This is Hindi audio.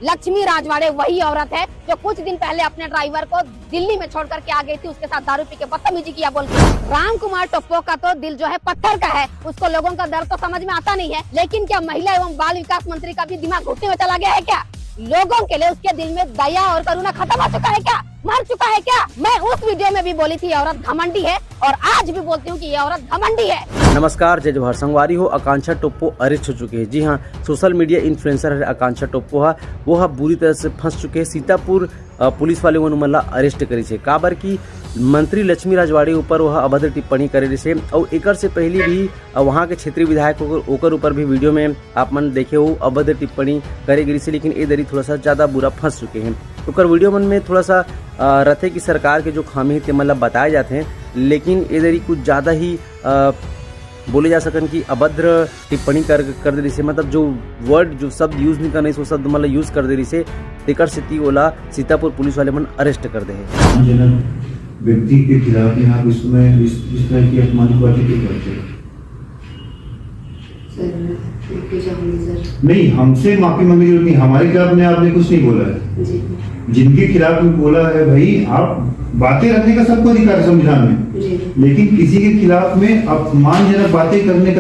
लक्ष्मी राजवाड़े वही औरत है जो कुछ दिन पहले अपने ड्राइवर को दिल्ली में छोड़ करके आ गई थी, उसके साथ दारू पी के बदतमीजी किया बोल के। राम कुमार टोप्पो का तो दिल जो है पत्थर का है, उसको लोगों का दर्द तो समझ में आता नहीं है। लेकिन क्या महिला एवं बाल विकास मंत्री का भी दिमाग घुटने में चला गया है क्या? लोगों के लिए उसके दिल में दया और करुणा खत्म हो चुका है क्या? मर चुका है क्या? मैं उस वीडियो में भी बोली थी ये औरत घमंडी है और आज भी बोलती हूँ कि ये औरत घमंडी है। नमस्कार, जय जवाहर। संगवारी हो आकांक्षा टोप्पो अरेस्ट हो चुके हैं। जी हाँ, सोशल मीडिया इन्फ्लुएंसर है आकांक्षा टोप्पो है, वो है बुरी तरह से फंस चुके हैं। सीतापुर पुलिस वाले उनमला अरेस्ट करी छे काबर की मंत्री लक्ष्मी राजवाड़े ऊपर वह अभद्र टिप्पणी करे छे और एकर से पहले भी वहाँ के क्षेत्रीय विधायक ओकर ऊपर भी वीडियो में आप मन देखे हो अभद्र टिप्पणी करे गिरी से, लेकिन ये दरी थोड़ा सा ज्यादा बुरा फंस चुके हैं। ओकर वीडियो मन में थोड़ा सा रथे की सरकार के जो खामी थे मतलब बताए जाते हैं, लेकिन ये दरी कुछ ज्यादा ही बोले जा सकन कि अभद्र टिप्पणी कर दे रही से, मतलब जो वर्ड जो शब्द यूज नहीं करना वो शब्द मतलब यूज कर दे रही से तेकर से ओला सीतापुर पुलिस वाले मन अरेस्ट कर दे हैं। व्यक्ति के खिलाफ यहाँ इसमें इस तरह की अपमानवादी क्यों करते हैं? नहीं, हमसे माफी मांगने की जरूरत नहीं, हमारे खिलाफ ने आपने कुछ नहीं बोला है। जिनके खिलाफ बोला है भाई, आप बातें रखने का सबको अधिकार है संविधान में, लेकिन किसी के खिलाफ में अपमानजनक बातें करने का